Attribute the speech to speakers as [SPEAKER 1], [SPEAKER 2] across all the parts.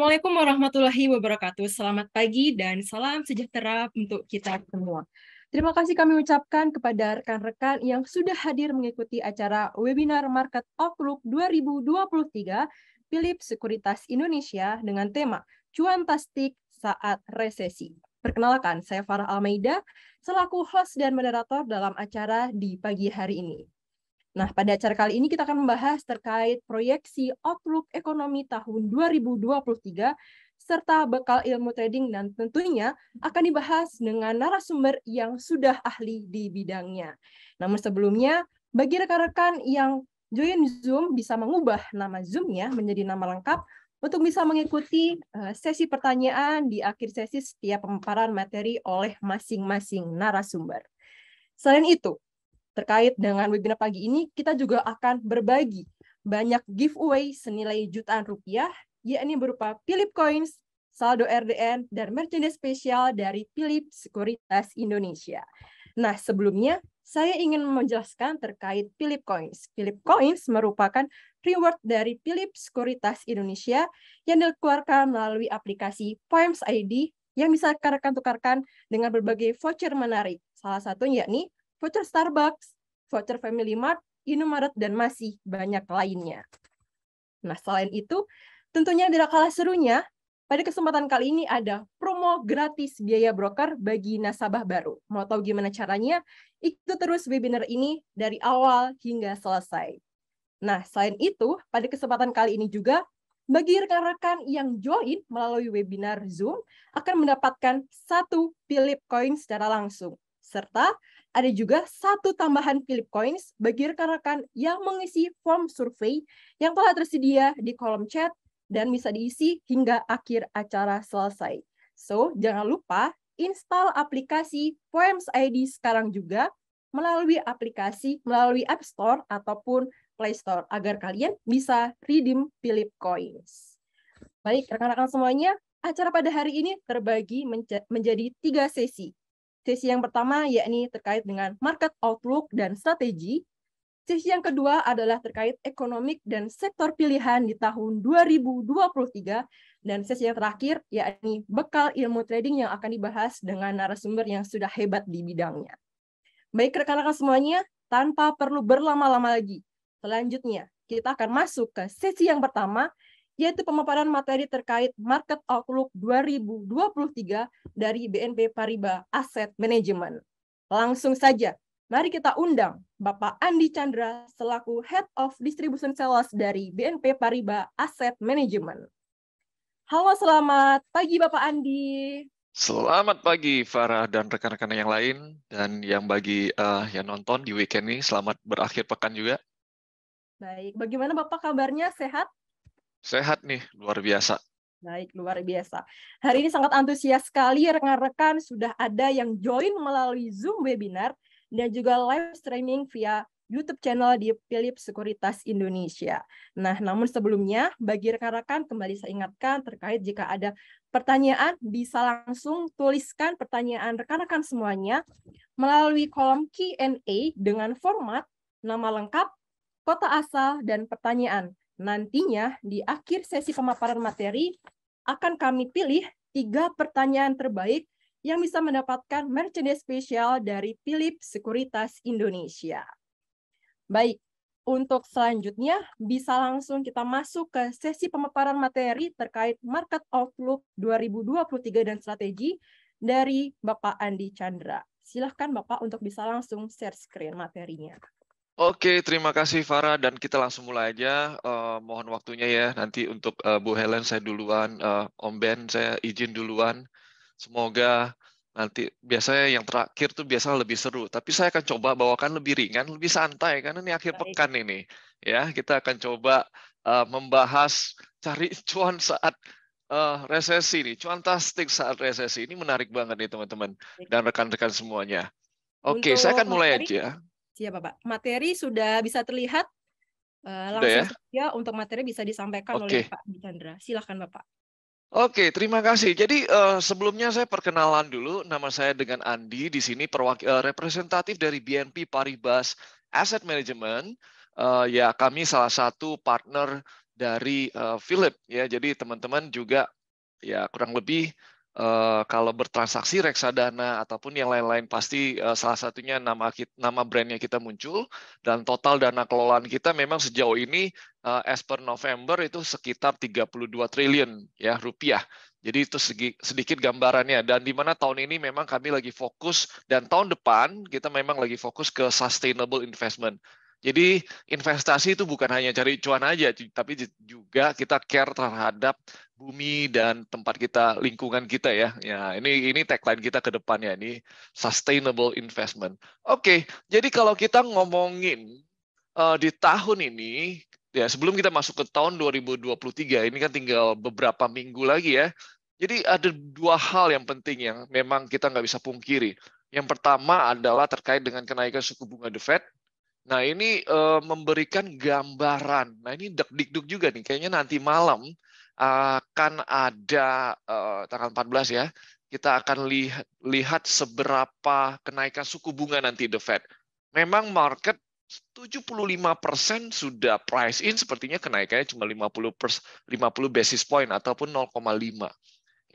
[SPEAKER 1] Assalamualaikum warahmatullahi wabarakatuh. Selamat pagi dan salam sejahtera untuk kita semua. Terima kasih kami ucapkan kepada rekan-rekan yang sudah hadir mengikuti acara webinar Market Outlook 2023 Philips Sekuritas Indonesia dengan tema Cuan Tastik Saat Resesi. Perkenalkan, saya Farah Almeida selaku host dan moderator dalam acara di pagi hari ini. Nah, pada acara kali ini kita akan membahas terkait proyeksi outlook ekonomi tahun 2023 serta bekal ilmu trading dan tentunya akan dibahas dengan narasumber yang sudah ahli di bidangnya. Namun sebelumnya, bagi rekan-rekan yang join Zoom bisa mengubah nama Zoom-nya menjadi nama lengkap untuk bisa mengikuti sesi pertanyaan di akhir sesi setiap pemaparan materi oleh masing-masing narasumber. Selain itu, terkait dengan webinar pagi ini, kita juga akan berbagi banyak giveaway senilai jutaan rupiah, yakni berupa Philips Coins, saldo RDN, dan merchandise spesial dari Philips Sekuritas Indonesia. Nah, sebelumnya saya ingin menjelaskan terkait Philips Coins. Philips Coins merupakan reward dari Philips Sekuritas Indonesia yang dikeluarkan melalui aplikasi Poems ID yang bisa rekan-rekan tukarkan dengan berbagai voucher menarik. Salah satunya yakni voucher Starbucks, voucher Family Mart, Indomaret, dan masih banyak lainnya. Nah, selain itu, tentunya tidak kalah serunya, pada kesempatan kali ini ada promo gratis biaya broker bagi nasabah baru. Mau tahu gimana caranya? Ikuti terus webinar ini dari awal hingga selesai. Nah, selain itu, pada kesempatan kali ini juga, bagi rekan-rekan yang join melalui webinar Zoom akan mendapatkan 1 Philips Coin secara langsung. Serta ada juga 1 tambahan Philips Coins bagi rekan-rekan yang mengisi form survei yang telah tersedia di kolom chat dan bisa diisi hingga akhir acara selesai. So, jangan lupa install aplikasi Poems ID sekarang juga melalui App Store ataupun Play Store agar kalian bisa redeem Philips Coins. Baik, rekan-rekan semuanya, acara pada hari ini terbagi menjadi 3 sesi. Sesi yang pertama yakni terkait dengan market outlook dan strategi. Sesi yang kedua adalah terkait ekonomik dan sektor pilihan di tahun 2023. Dan sesi yang terakhir yakni bekal ilmu trading yang akan dibahas dengan narasumber yang sudah hebat di bidangnya. Baik rekan-rekan semuanya, tanpa perlu berlama-lama lagi. Selanjutnya, kita akan masuk ke sesi yang pertama, yaitu pemaparan materi terkait Market Outlook 2023 dari BNP Paribas Asset Management. Langsung saja, mari kita undang Bapak Andi Chandra selaku Head of Distribution Sales dari BNP Paribas Asset Management. Halo, selamat pagi Bapak Andi.
[SPEAKER 2] Selamat pagi Farah dan rekan-rekan yang lain, dan yang bagi yang nonton di weekend ini, selamat berakhir pekan juga.
[SPEAKER 1] Baik, bagaimana Bapak kabarnya? Sehat?
[SPEAKER 2] Sehat nih, luar biasa.
[SPEAKER 1] Baik, luar biasa. Hari ini sangat antusias sekali rekan-rekan sudah ada yang join melalui Zoom webinar dan juga live streaming via YouTube channel di Philips Sekuritas Indonesia. Nah, namun sebelumnya bagi rekan-rekan kembali saya ingatkan terkait jika ada pertanyaan bisa langsung tuliskan pertanyaan rekan-rekan semuanya melalui kolom Q&A dengan format nama lengkap, kota asal, dan pertanyaan. Nantinya di akhir sesi pemaparan materi akan kami pilih 3 pertanyaan terbaik yang bisa mendapatkan merchandise spesial dari Philips Sekuritas Indonesia. Baik, untuk selanjutnya bisa langsung kita masuk ke sesi pemaparan materi terkait Market Outlook 2023 dan strategi dari Bapak Andi Chandra. Silahkan Bapak untuk bisa langsung share screen materinya.
[SPEAKER 2] Oke, terima kasih Farah, dan kita langsung mulai aja. Mohon waktunya ya, nanti untuk Bu Helen saya duluan, Om Ben saya izin duluan. Semoga nanti biasanya yang terakhir tuh biasanya lebih seru, tapi saya akan coba bawakan lebih ringan, lebih santai, karena ini akhir pekan ini. Ya, kita akan coba membahas cari cuan saat resesi nih, cuan tastik saat resesi. Ini menarik banget nih teman-teman dan rekan-rekan semuanya. Oke, saya akan mulai aja.
[SPEAKER 1] Siapa Pak? Materi sudah bisa terlihat langsung saja untuk materi bisa disampaikan oleh Pak Chandra. Silakan Bapak.
[SPEAKER 2] Oke, terima kasih. Jadi sebelumnya saya perkenalan dulu, nama saya dengan Andi di sini representatif dari BNP Paribas Asset Management. Ya, kami salah satu partner dari Philip ya. Jadi teman-teman juga ya kurang lebih kalau bertransaksi reksadana ataupun yang lain-lain pasti salah satunya nama brandnya kita muncul, dan total dana kelolaan kita memang sejauh ini as per November itu sekitar 32 triliun ya rupiah. Jadi itu sedikit gambarannya, dan di mana tahun ini memang kami lagi fokus, dan tahun depan kita memang lagi fokus ke sustainable investment. Jadi investasi itu bukan hanya cari cuan aja, tapi juga kita care terhadap bumi dan tempat kita, lingkungan kita ya. Ya, ini tagline kita ke depannya, ini sustainable investment. Oke, jadi kalau kita ngomongin di tahun ini, ya sebelum kita masuk ke tahun 2023, ini kan tinggal beberapa minggu lagi ya. Jadi ada dua hal yang penting yang memang kita nggak bisa pungkiri. Yang pertama adalah terkait dengan kenaikan suku bunga The Fed. Nah, ini memberikan gambaran. Nah, ini deg-deg juga nih. Kayaknya nanti malam akan ada tanggal 14 ya. Kita akan lihat seberapa kenaikan suku bunga nanti The Fed. Memang market 75% sudah price in, sepertinya kenaikannya cuma 50 basis point ataupun 0,5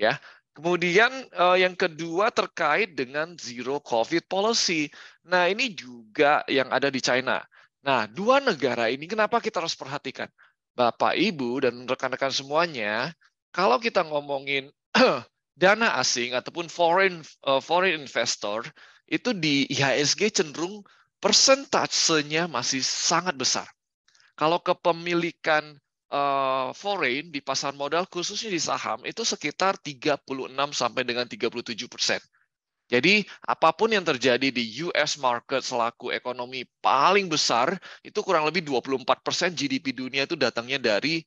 [SPEAKER 2] ya. Kemudian yang kedua terkait dengan zero COVID policy. Nah, ini juga yang ada di China. Nah, dua negara ini kenapa kita harus perhatikan? Bapak, Ibu, dan rekan-rekan semuanya, kalau kita ngomongin dana asing ataupun foreign investor, itu di IHSG cenderung persentasenya masih sangat besar. Kalau kepemilikan foreign di pasar modal, khususnya di saham, itu sekitar 36 sampai dengan 37%. Jadi apapun yang terjadi di US market selaku ekonomi paling besar, itu kurang lebih 24% GDP dunia itu datangnya dari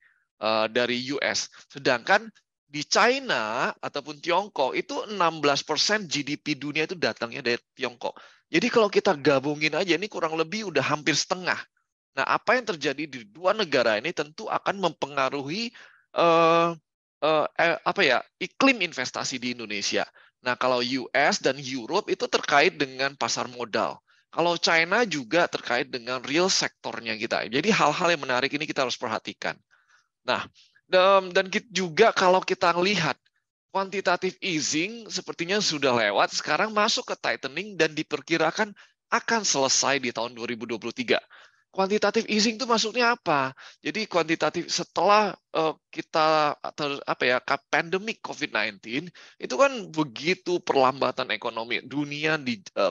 [SPEAKER 2] US. Sedangkan di China ataupun Tiongkok itu 16% GDP dunia itu datangnya dari Tiongkok. Jadi kalau kita gabungin aja, ini kurang lebih udah hampir setengah. Nah, apa yang terjadi di dua negara ini tentu akan mempengaruhi iklim investasi di Indonesia. Nah, kalau US dan Europe itu terkait dengan pasar modal. Kalau China juga terkait dengan real sektornya kita. Jadi hal-hal yang menarik ini kita harus perhatikan. Nah, dan juga kalau kita lihat quantitative easing sepertinya sudah lewat, sekarang masuk ke tightening dan diperkirakan akan selesai di tahun 2023. Quantitative easing itu maksudnya apa? Jadi kuantitatif setelah kita pandemic COVID-19 itu kan begitu perlambatan ekonomi, dunia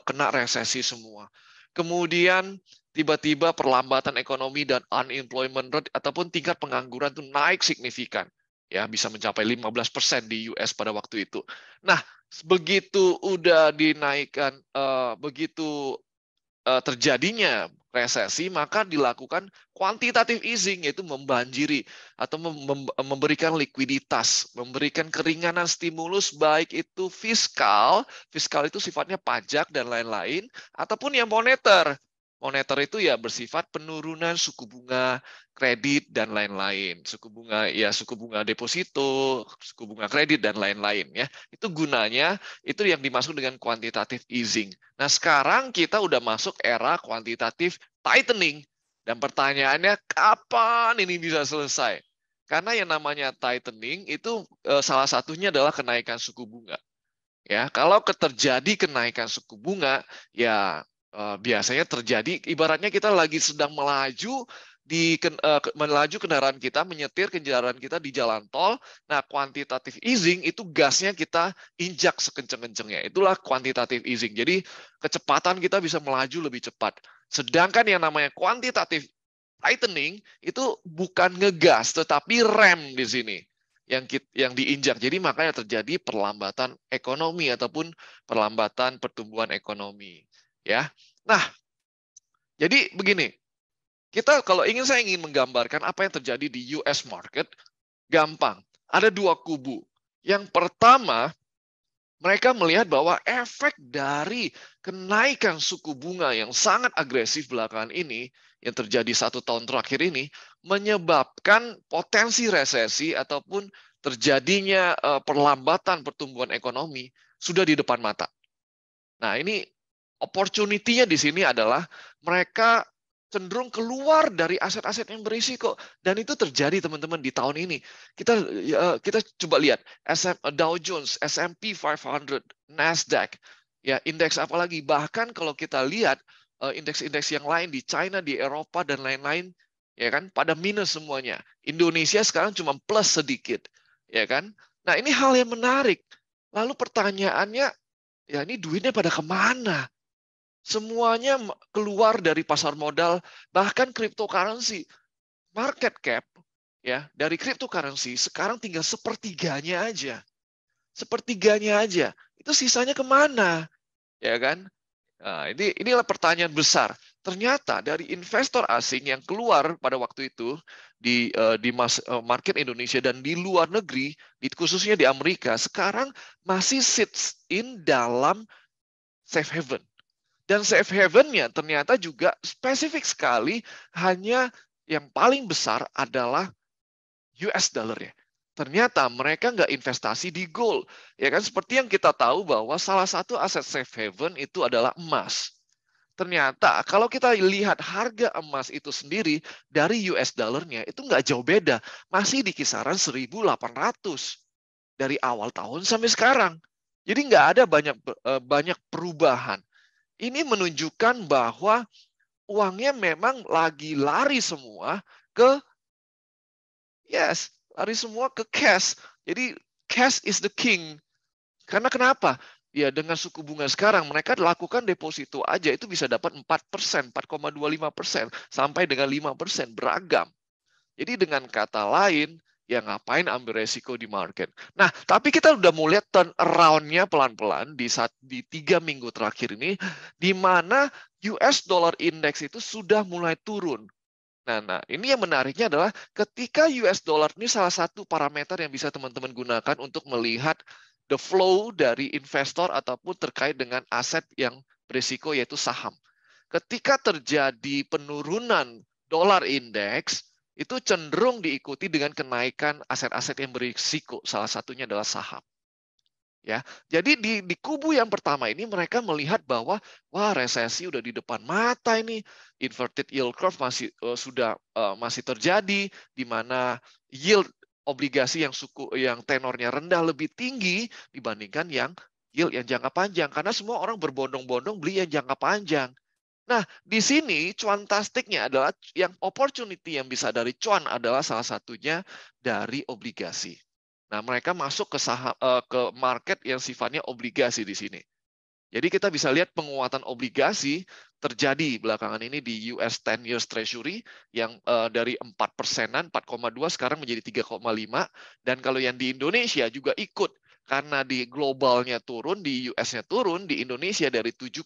[SPEAKER 2] kena resesi semua. Kemudian tiba-tiba perlambatan ekonomi dan unemployment rate ataupun tingkat pengangguran itu naik signifikan. Ya, bisa mencapai 15% di US pada waktu itu. Nah, begitu udah dinaikkan, begitu terjadinya resesi, maka dilakukan quantitative easing, yaitu membanjiri atau memberikan likuiditas, memberikan keringanan stimulus, baik itu fiskal itu sifatnya pajak dan lain-lain, ataupun yang moneter. Moneter itu ya bersifat penurunan suku bunga kredit dan lain-lain. Suku bunga deposito, suku bunga kredit dan lain-lain ya. Itu gunanya, itu yang dimaksud dengan quantitative easing. Nah, sekarang kita udah masuk era quantitative tightening. Dan pertanyaannya, kapan ini bisa selesai? Karena yang namanya tightening itu salah satunya adalah kenaikan suku bunga. Ya, kalau terjadi kenaikan suku bunga, ya biasanya terjadi, ibaratnya kita lagi sedang melaju kendaraan kita, menyetir kendaraan kita di jalan tol. Nah, quantitative easing itu gasnya kita injak sekenceng-kencengnya. Itulah quantitative easing. Jadi kecepatan kita bisa melaju lebih cepat. Sedangkan yang namanya quantitative tightening itu bukan ngegas, tetapi rem di sini yang diinjak. Jadi makanya terjadi perlambatan ekonomi ataupun perlambatan pertumbuhan ekonomi. Ya. Nah, jadi begini. Saya ingin menggambarkan apa yang terjadi di US market, gampang. Ada dua kubu. Yang pertama, mereka melihat bahwa efek dari kenaikan suku bunga yang sangat agresif belakangan ini, yang terjadi 1 tahun terakhir ini, menyebabkan potensi resesi ataupun terjadinya perlambatan pertumbuhan ekonomi sudah di depan mata. Nah, ini opportunity-nya di sini adalah mereka cenderung keluar dari aset-aset yang berisiko, dan itu terjadi teman-teman di tahun ini. Kita coba lihat Dow Jones, S&P 500, Nasdaq, ya indeks apalagi. Bahkan kalau kita lihat indeks-indeks yang lain di China, di Eropa dan lain-lain, ya kan pada minus semuanya. Indonesia sekarang cuma plus sedikit, ya kan. Nah ini hal yang menarik. Lalu pertanyaannya, ya ini duitnya pada kemana? Semuanya keluar dari pasar modal, bahkan cryptocurrency. Market cap ya dari cryptocurrency sekarang tinggal sepertiganya aja. Sepertiganya aja. Itu sisanya kemana? Ya kan? Nah, inilah pertanyaan besar. Ternyata dari investor asing yang keluar pada waktu itu di market Indonesia dan di luar negeri, khususnya di Amerika, sekarang masih sits in dalam safe haven. Dan safe haven-nya ternyata juga spesifik sekali, hanya yang paling besar adalah US dollar-nya. Ternyata mereka nggak investasi di gold. Ya kan, seperti yang kita tahu bahwa salah satu aset safe haven itu adalah emas. Ternyata kalau kita lihat harga emas itu sendiri dari US dollar-nya itu nggak jauh beda. Masih di kisaran 1.800 dari awal tahun sampai sekarang. Jadi nggak ada banyak perubahan. Ini menunjukkan bahwa uangnya memang lagi lari semua ke lari semua ke cash. Jadi cash is the king. Karena kenapa? Ya dengan suku bunga sekarang mereka lakukan deposito aja itu bisa dapat 4%, 4,25% sampai dengan 5% beragam. Jadi dengan kata lain, ya ngapain ambil resiko di market. Nah, tapi kita udah mulai turn around-nya pelan-pelan di 3 minggu terakhir ini, di mana US dollar index itu sudah mulai turun. Nah, ini yang menariknya adalah ketika US dollar ini salah satu parameter yang bisa teman-teman gunakan untuk melihat the flow dari investor ataupun terkait dengan aset yang berisiko yaitu saham. Ketika terjadi penurunan dolar indeks, itu cenderung diikuti dengan kenaikan aset-aset yang berisiko. Salah satunya adalah saham. Ya, jadi di kubu yang pertama ini mereka melihat bahwa wah resesi udah di depan mata ini, inverted yield curve masih terjadi, di mana yield obligasi yang tenornya rendah lebih tinggi dibandingkan yang yield yang jangka panjang, karena semua orang berbondong-bondong beli yang jangka panjang. Nah, di sini cuantastiknya adalah yang opportunity yang bisa dari cuan adalah salah satunya dari obligasi. Nah, mereka masuk ke market yang sifatnya obligasi di sini. Jadi kita bisa lihat penguatan obligasi terjadi belakangan ini di US 10 years Treasury yang dari 4%-an, 4,2 sekarang menjadi 3,5. Dan kalau yang di Indonesia juga ikut. Karena di globalnya turun, di US-nya turun, di Indonesia dari 7,6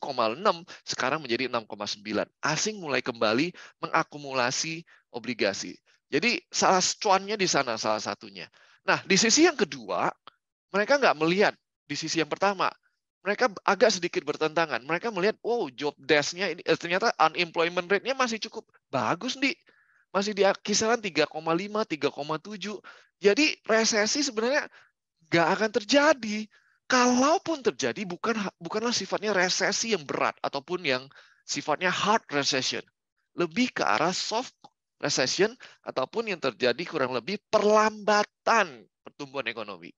[SPEAKER 2] sekarang menjadi 6,9. Asing mulai kembali mengakumulasi obligasi. Jadi salah cuannya di sana salah satunya. Nah, di sisi yang kedua, mereka nggak melihat di sisi yang pertama. Mereka agak sedikit bertentangan. Mereka melihat, wow, job desk-nya ini ternyata unemployment rate-nya masih cukup bagus nih. Masih di kisaran 3,5, 3,7. Jadi resesi sebenarnya nggak akan terjadi. Kalaupun terjadi, bukanlah sifatnya resesi yang berat ataupun yang sifatnya hard recession. Lebih ke arah soft recession ataupun yang terjadi kurang lebih perlambatan pertumbuhan ekonomi.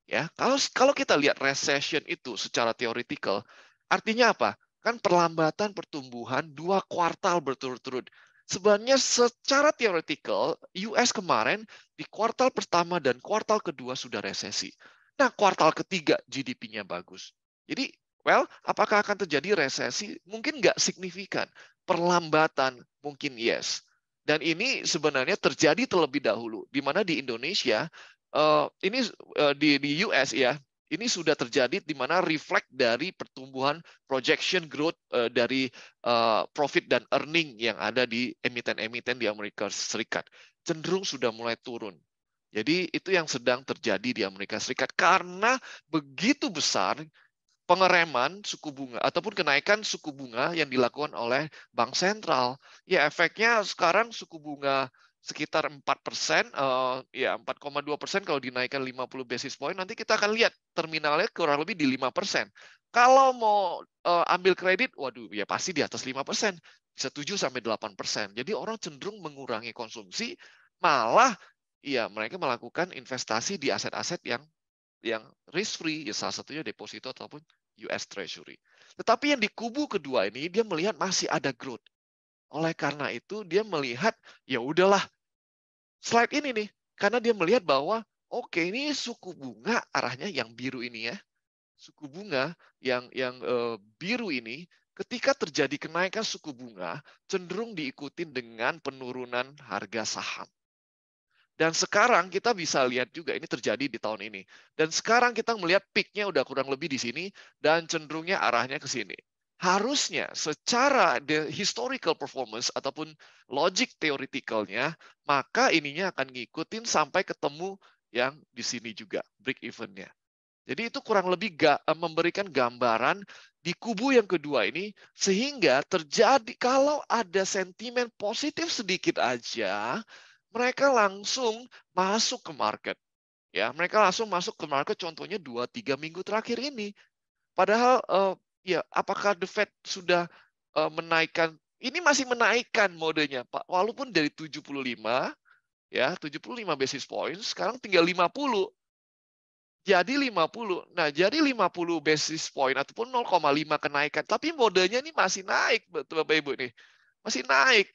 [SPEAKER 2] Ya, kalau kita lihat recession itu secara theoretical, artinya apa? Kan perlambatan pertumbuhan 2 kuartal berturut-turut. Sebenarnya secara theoretical, US kemarin di kuartal pertama dan kuartal kedua sudah resesi. Nah, kuartal ketiga GDP-nya bagus. Jadi, apakah akan terjadi resesi? Mungkin nggak signifikan. Perlambatan mungkin yes. Dan ini sebenarnya terjadi terlebih dahulu, di mana di Indonesia ini di US ya, ini sudah terjadi di mana reflect dari pertumbuhan projection growth dari profit dan earning yang ada di emiten-emiten di Amerika Serikat. Cenderung sudah mulai turun. Jadi itu yang sedang terjadi di Amerika Serikat karena begitu besar pengereman suku bunga ataupun kenaikan suku bunga yang dilakukan oleh bank sentral. Ya efeknya sekarang suku bunga sekitar 4%, ya 4,2% kalau dinaikkan 50 basis point, nanti kita akan lihat terminalnya kurang lebih di 5%. Kalau mau ambil kredit, waduh, ya pasti di atas 5%, bisa 7-8%. Jadi orang cenderung mengurangi konsumsi, malah ya mereka melakukan investasi di aset-aset yang risk free, ya salah satunya deposito ataupun US Treasury. Tetapi yang di kubu kedua ini dia melihat masih ada growth. Oleh karena itu dia melihat ya udahlah slide ini nih, karena dia melihat bahwa oke ini suku bunga arahnya yang biru ini ya. Suku bunga yang biru ini ketika terjadi kenaikan suku bunga cenderung diikuti dengan penurunan harga saham. Dan sekarang kita bisa lihat juga ini terjadi di tahun ini. Dan sekarang kita melihat peak-nya udah kurang lebih di sini dan cenderungnya arahnya ke sini. Harusnya secara the historical performance ataupun logic theoretical-nya, maka ininya akan ngikutin sampai ketemu yang di sini juga, break even-nya. Jadi itu kurang lebih memberikan gambaran di kubu yang kedua ini, sehingga terjadi kalau ada sentimen positif sedikit aja, mereka langsung masuk ke market. Ya, mereka langsung masuk ke market contohnya 2-3 minggu terakhir ini. Padahal ya apakah The Fed sudah menaikkan, ini masih menaikkan modenya Pak. Walaupun dari 75 ya, 75 basis point sekarang tinggal 50. Jadi 50. Nah, jadi 50 basis point ataupun 0,5 kenaikan, tapi modenya ini masih naik Bapak Ibu nih. Masih naik.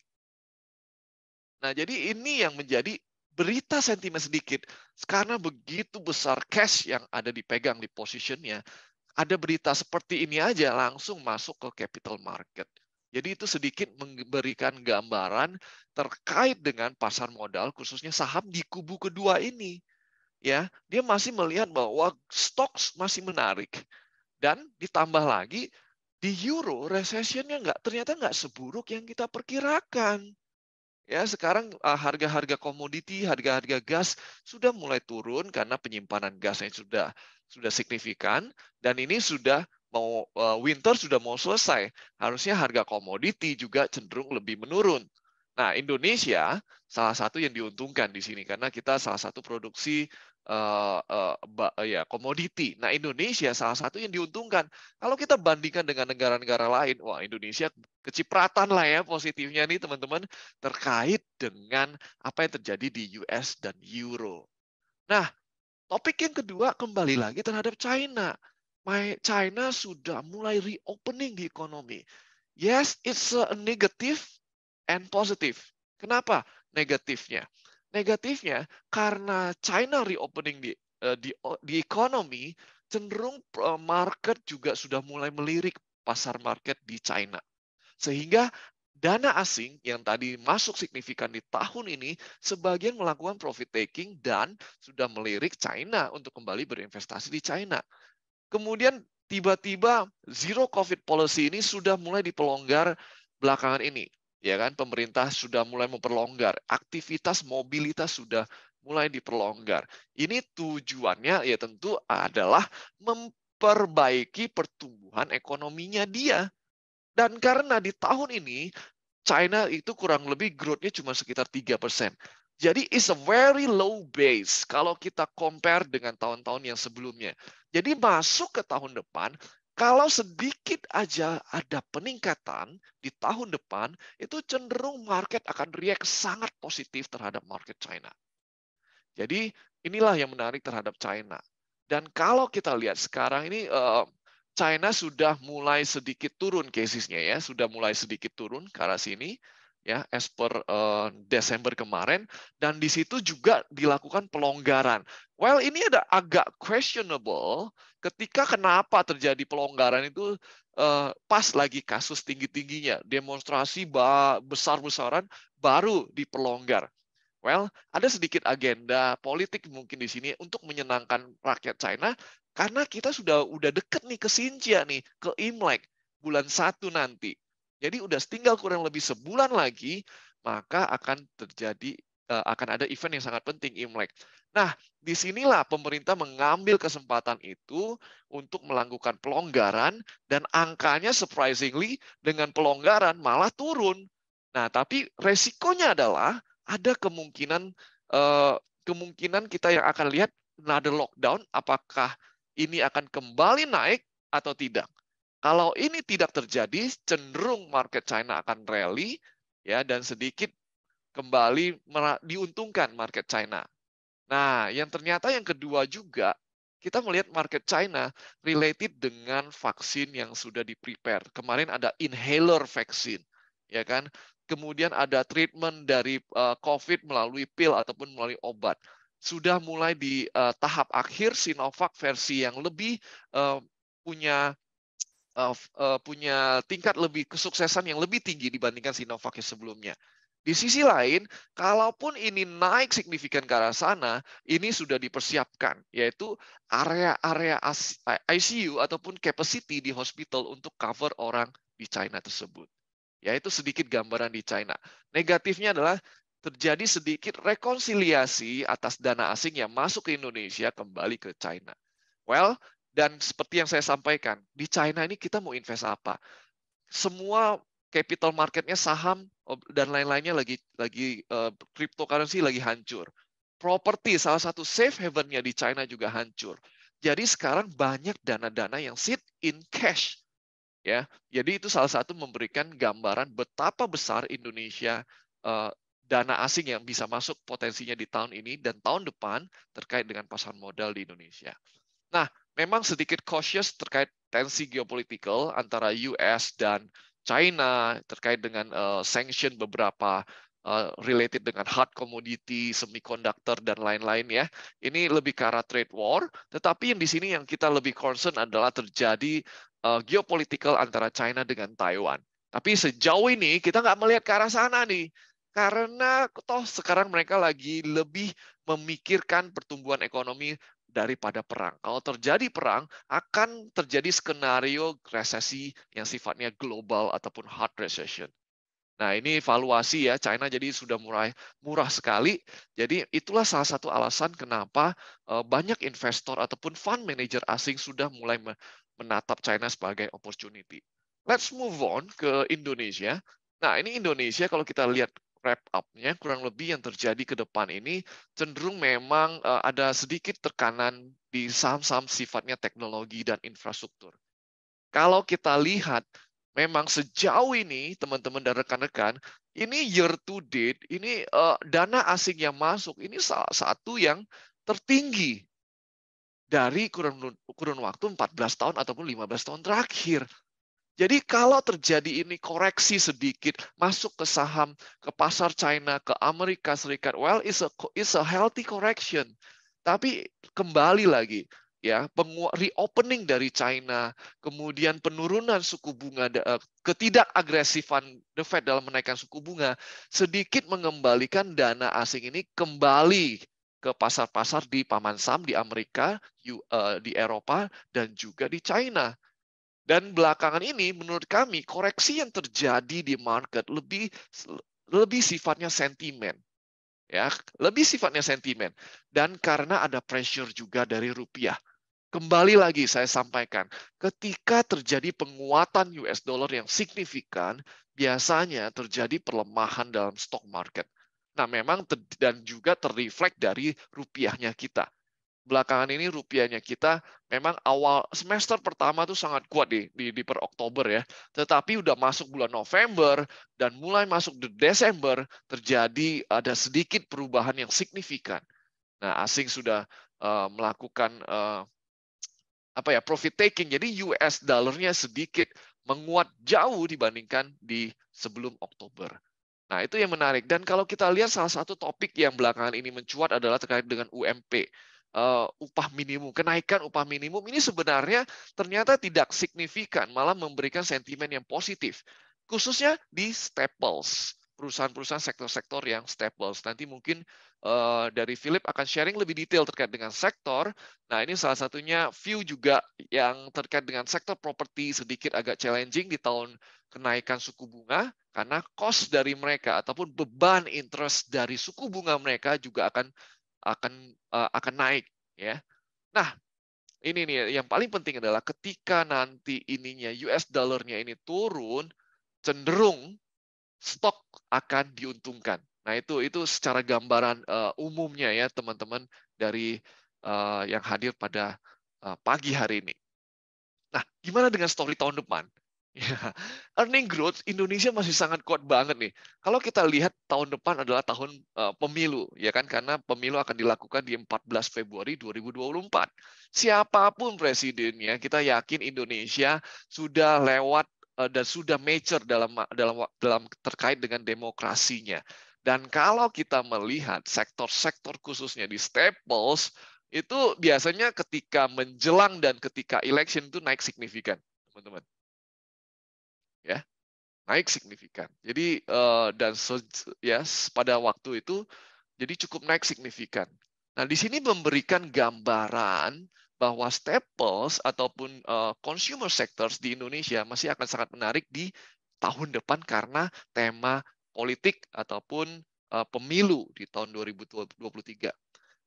[SPEAKER 2] Nah, jadi ini yang menjadi berita sentimen sedikit. Karena begitu besar cash yang ada dipegang di positionnya, ada berita seperti ini aja langsung masuk ke capital market. Jadi itu sedikit memberikan gambaran terkait dengan pasar modal, khususnya saham di kubu kedua ini. Ya, dia masih melihat bahwa stok masih menarik. Dan ditambah lagi, di euro recession-nya ternyata nggak seburuk yang kita perkirakan. Ya, sekarang harga-harga komoditi, harga-harga gas sudah mulai turun karena penyimpanan gasnya sudah signifikan dan ini sudah mau winter sudah mau selesai. Harusnya harga komoditi juga cenderung lebih menurun. Nah, Indonesia salah satu yang diuntungkan di sini karena kita salah satu produksi ya komoditi. Nah, Indonesia salah satu yang diuntungkan. Kalau kita bandingkan dengan negara-negara lain, wah Indonesia kecipratan lah ya positifnya nih teman-teman terkait dengan apa yang terjadi di US dan Euro. Nah, topik yang kedua kembali lagi terhadap China. China sudah mulai reopening di ekonomi. Yes, it's a negative and positive. Kenapa negatifnya? Negatifnya karena China reopening di ekonomi, cenderung market juga sudah mulai melirik pasar market di China. Sehingga dana asing yang tadi masuk signifikan di tahun ini, sebagian melakukan profit taking dan sudah melirik China untuk kembali berinvestasi di China. Kemudian tiba-tiba zero COVID policy ini sudah mulai dipelonggar belakangan ini. Ya kan, pemerintah sudah mulai memperlonggar, aktivitas mobilitas sudah mulai diperlonggar. Ini tujuannya ya tentu adalah memperbaiki pertumbuhan ekonominya dia. Dan karena di tahun ini, China itu kurang lebih growth-nya cuma sekitar 3%. Jadi it's a very low base kalau kita compare dengan tahun-tahun yang sebelumnya. Jadi masuk ke tahun depan, kalau sedikit aja ada peningkatan di tahun depan, itu cenderung market akan react sangat positif terhadap market China. Jadi inilah yang menarik terhadap China. Dan kalau kita lihat sekarang ini China sudah mulai sedikit turun casesnya ya, sudah mulai sedikit turun ke arah sini ya, as per Desember kemarin, dan di situ juga dilakukan pelonggaran. Well, ini ada agak questionable ketika kenapa terjadi pelonggaran itu pas lagi kasus tinggi-tingginya, demonstrasi besar-besaran baru diperlonggar. Well, ada sedikit agenda politik mungkin di sini untuk menyenangkan rakyat China karena kita udah deket nih ke Xinjia nih, ke Imlek bulan 1 nanti. Jadi udah tinggal kurang lebih sebulan lagi, maka akan akan ada event yang sangat penting Imlek. Nah, disinilah pemerintah mengambil kesempatan itu untuk melakukan pelonggaran dan angkanya surprisingly dengan pelonggaran malah turun. Nah, tapi resikonya adalah ada kemungkinan kita yang akan lihat another lockdown, apakah ini akan kembali naik atau tidak. Kalau ini tidak terjadi, cenderung market China akan rally ya dan sedikit kembali diuntungkan market China. Nah, yang kedua juga kita melihat market China related dengan vaksin yang sudah di-prepare. Kemarin ada inhaler vaksin, ya kan? Kemudian ada treatment dari COVID melalui pil ataupun melalui obat. Sudah mulai di tahap akhir Sinovac versi yang lebih punya punya tingkat lebih kesuksesan yang lebih tinggi dibandingkan Sinovac yang sebelumnya. Di sisi lain, kalaupun ini naik signifikan ke arah sana, ini sudah dipersiapkan, yaitu area-area ICU ataupun capacity di hospital untuk cover orang di China tersebut. Yaitu sedikit gambaran di China. Negatifnya adalah terjadi sedikit rekonsiliasi atas dana asing yang masuk ke Indonesia kembali ke China. Well, dan seperti yang saya sampaikan, di China ini kita mau invest apa? Semua capital marketnya saham dan lain-lainnya lagi cryptocurrency lagi hancur. Properti salah satu safe haven-nya di China juga hancur. Jadi sekarang banyak dana-dana yang sit in cash. Ya, jadi itu salah satu memberikan gambaran betapa besar Indonesia dana asing yang bisa masuk potensinya di tahun ini dan tahun depan terkait dengan pasar modal di Indonesia. Nah, memang sedikit cautious terkait tensi geopolitikal antara US dan China terkait dengan sanction beberapa related dengan hard commodity, semiconductor dan lain-lain ya. Ini lebih ke arah trade war, tetapi yang di sini yang kita lebih concern adalah terjadi geopolitikal antara China dengan Taiwan. Tapi sejauh ini kita nggak melihat ke arah sana nih. Karena toh sekarang mereka lagi lebih memikirkan pertumbuhan ekonomi daripada perang. Kalau terjadi perang, akan terjadi skenario resesi yang sifatnya global ataupun hard recession. Nah, ini valuasi ya, China jadi sudah murah sekali. Jadi itulah salah satu alasan kenapa banyak investor ataupun fund manager asing sudah mulai menatap China sebagai opportunity. Let's move on ke Indonesia. Nah, ini Indonesia kalau kita lihat wrap up-nya, kurang lebih yang terjadi ke depan ini cenderung memang ada sedikit tekanan di saham-saham sifatnya teknologi dan infrastruktur. Kalau kita lihat, memang sejauh ini, teman-teman dan rekan-rekan, ini year to date, ini dana asing yang masuk, ini salah satu yang tertinggi dari kurun waktu 14 tahun ataupun 15 tahun terakhir. Jadi kalau terjadi ini koreksi sedikit, masuk ke saham, ke pasar China, ke Amerika Serikat, well, it's a healthy correction. Tapi kembali lagi, ya reopening dari China, kemudian penurunan suku bunga, ketidakagresifan The Fed dalam menaikkan suku bunga, sedikit mengembalikan dana asing ini kembali ke pasar-pasar di paman saham di Amerika, di Eropa, dan juga di China. Dan belakangan ini menurut kami koreksi yang terjadi di market lebih sifatnya sentimen. Ya, lebih sifatnya sentimen dan karena ada pressure juga dari rupiah. Kembali lagi saya sampaikan, ketika terjadi penguatan US dollar yang signifikan, biasanya terjadi pelemahan dalam stock market. Nah, memang dan juga terreflect dari rupiahnya kita. Belakangan ini rupiahnya kita memang awal semester pertama tuh sangat kuat di per Oktober ya. Tetapi udah masuk bulan November dan mulai masuk di Desember terjadi ada sedikit perubahan yang signifikan. Nah, asing sudah melakukan profit taking. Jadi US dollarnya sedikit menguat jauh dibandingkan di sebelum Oktober. Nah, itu yang menarik. Dan kalau kita lihat salah satu topik yang belakangan ini mencuat adalah terkait dengan UMP. Upah minimum, kenaikan upah minimum ini sebenarnya ternyata tidak signifikan, malah memberikan sentimen yang positif, khususnya di staples, perusahaan-perusahaan sektor-sektor yang staples. Nanti mungkin dari Philip akan sharing lebih detail terkait dengan sektor. Nah, ini salah satunya view juga yang terkait dengan sektor properti sedikit agak challenging di tahun kenaikan suku bunga, karena cost dari mereka ataupun beban interest dari suku bunga mereka juga akan naik ya. Nah, ini nih yang paling penting adalah ketika nanti ininya US dollar-nya ini turun, cenderung stok akan diuntungkan. Nah, itu secara gambaran umumnya ya teman-teman dari yang hadir pada pagi hari ini. Nah, gimana dengan story tahun depan? Ya, earning growth Indonesia masih sangat kuat banget nih. Kalau kita lihat tahun depan adalah tahun pemilu, ya kan? Karena pemilu akan dilakukan di 14 Februari 2024. Siapapun presidennya, kita yakin Indonesia sudah lewat dan sudah mature dalam terkait dengan demokrasinya. Dan kalau kita melihat sektor-sektor khususnya di staples, itu biasanya ketika menjelang dan ketika election itu naik signifikan, teman-teman. Ya, naik signifikan. Jadi dan ya pada waktu itu jadi cukup naik signifikan. Nah, di sini memberikan gambaran bahwa staples ataupun consumer sectors di Indonesia masih akan sangat menarik di tahun depan karena tema politik ataupun pemilu di tahun 2023.